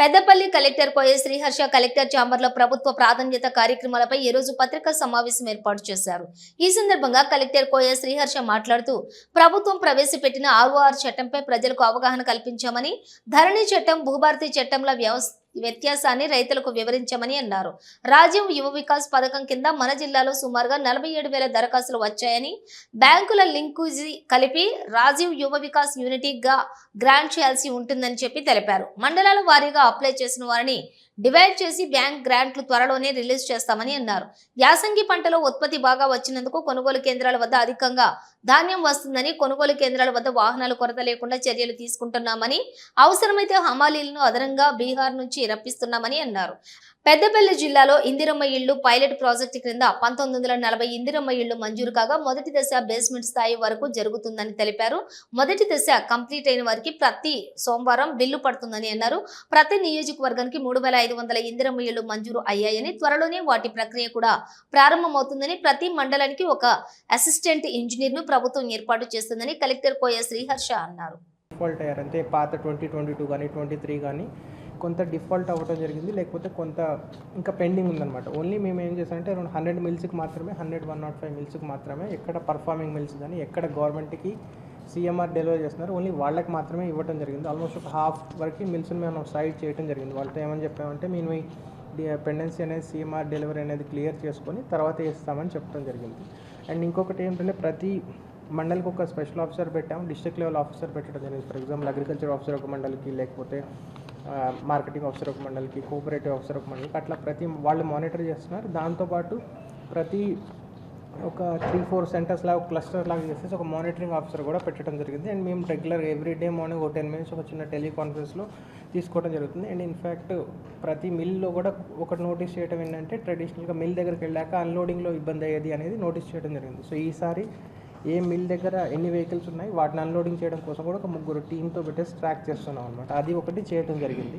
Peddapalli collector కోయ Sriharsha collector ఛాంబర్లో ప్రభుత్వ ప్రాధాన్యత కార్యక్రమాలపై ఈ రోజు పత్రికా సమావేశం ఏర్పాటు చేశారు. ఈ సందర్భంగా కలెక్టర్ కోయ శ్రీహర్ష మాట్లాడుతూ ప్రభుత్వం ప్రవేశపెట్టిన ఆర్ఓఆర్ చట్టంపై ప్రజలకు అవగాహన కల్పించామని, ధరణి చట్టం, భూభారతి చట్టంల వ్యత్యాసాన్ని రైతులకు వివరించామని అన్నారు. రాజీవ్ యువ వికాస్ పథకం కింద మన జిల్లాలో సుమారుగా 47,000 దరఖాస్తులు వచ్చాయని, బ్యాంకుల లింకుజీ కలిపి రాజీవ్ యువ వికాస్ యూనిటీగా గ్రాంట్ చేయాల్సి ఉంటుందని చెప్పి తెలిపారు. మండలాల వారీగా అప్లై చేసిన వారిని డివైడ్ చేసి బ్యాంక్ గ్రాంట్లు త్వరలోనే రిలీజ్ చేస్తామని అన్నారు. యాసంగి పంటలో ఉత్పత్తి బాగా వచ్చినందుకు కొనుగోలు కేంద్రాల వద్ద అధికంగా ధాన్యం వస్తుందని, కొనుగోలు కేంద్రాల వద్ద వాహనాలు కొరత లేకుండా చర్యలు తీసుకుంటున్నామని, అవసరమైతే హమాలీలను అదనంగా బీహార్ నుంచి రప్పిస్తున్నామని అన్నారు. పెద్దపల్లి జిల్లాలో ఇందిరమ్మ ఇళ్లు పైలట్ ప్రాజెక్టు క్రింద 1940 ఇందిరమ్మ ఇళ్లు మంజూరు కాగా మొదటి దశ బేస్మెంట్ స్థాయి వరకు జరుగుతుందని తెలిపారు. మొదటి దశ కంప్లీట్ అయిన వారికి ప్రతి సోమవారం బిల్లు పడుతుందని అన్నారు. ప్రతి నియోజకవర్గానికి 3,500 ఇందిరమ్మ ఇళ్లు మంజూరు అయ్యాయని, త్వరలోనే వాటి ప్రక్రియ కూడా ప్రారంభమవుతుందని, ప్రతి మండలానికి ఒక అసిస్టెంట్ ఇంజనీర్ ను ప్రభుత్వం ఏర్పాటు చేస్తుందని కలెక్టర్ కోయ శ్రీహర్ష అన్నారు. అంటే పాత 2022 కానీ 23 కానీ కొంత డిఫాల్ట్ అవ్వడం జరిగింది, లేకపోతే కొంత ఇంకా పెండింగ్ ఉందన్నమాట. ఓన్లీ మేము ఏం చేసామంటే అరౌండ్ 100 మిల్స్కి మాత్రమే, 105 మిల్స్కి మాత్రమే, ఎక్కడ పర్ఫార్మింగ్ మిల్స్ కానీ ఎక్కడ గవర్నమెంట్కి సిఎంఆర్ డెలివరీ చేస్తున్నారు ఓన్లీ వాళ్ళకి మాత్రమే ఇవ్వడం జరిగింది. ఆల్మోస్ట్ ఒక హాఫ్ వరకు మిల్స్ని మేము సైడ్ చేయడం జరిగింది. వాళ్ళతో ఏమని చెప్పామంటే మేము పెండెన్సీ అనేది సిఎంఆర్ డెలివరీ అనేది క్లియర్ చేసుకొని తర్వాత ఇస్తామని చెప్పడం జరిగింది. అండ్ ఇంకొకటి ఏంటంటే ప్రతి మండలికి ఒక స్పెషల్ ఆఫీసర్ పెట్టాము, డిస్ట్రిక్ట్ లెవెల్ ఆఫీసర్ పెట్టడం జరిగింది. ఫర్ ఎగ్జాంపుల్ అగ్రికల్చర్ ఆఫీసర్ ఒక మండలికి, లేకపోతే మార్కెటింగ్ ఆఫీసర్ ఒక మండలికి, కోఆపరేటివ్ ఆఫీసర్ ఒక మండలికి, అట్లా ప్రతి వాళ్ళు మానిటర్ చేస్తున్నారు. దాంతోపాటు ప్రతి ఒక 3-4 సెంటర్స్ లాగా క్లస్టర్ లాగా చేసేసి ఒక మానిటరింగ్ ఆఫీసర్ కూడా పెట్టడం జరిగింది. అండ్ మేము రెగ్యులర్ ఎవ్రీడే మార్నింగ్ ఒక 10 మినిట్స్ ఒక చిన్న టెలికాన్ఫరెన్స్లో తీసుకోవడం జరుగుతుంది. అండ్ ఇన్ఫ్యాక్ట్ ప్రతి మిల్లో కూడా ఒకటి నోటీస్ చేయడం ఏంటంటే ట్రెడిషనల్గా మిల్ దగ్గరికి వెళ్ళాక అన్లోడింగ్లో ఇబ్బంది అయ్యేది అనేది నోటీస్ చేయడం జరిగింది. సో ఈసారి ఏ మిల్ దగ్గర ఎన్ని వెహికల్స్ ఉన్నాయి వాటిని అన్లోడింగ్ చేయడం కోసం కూడా ఒక 3 టీంతో పెట్టేసి ట్రాక్ చేస్తున్నాం అనమాట. అది ఒకటి చేయడం జరిగింది.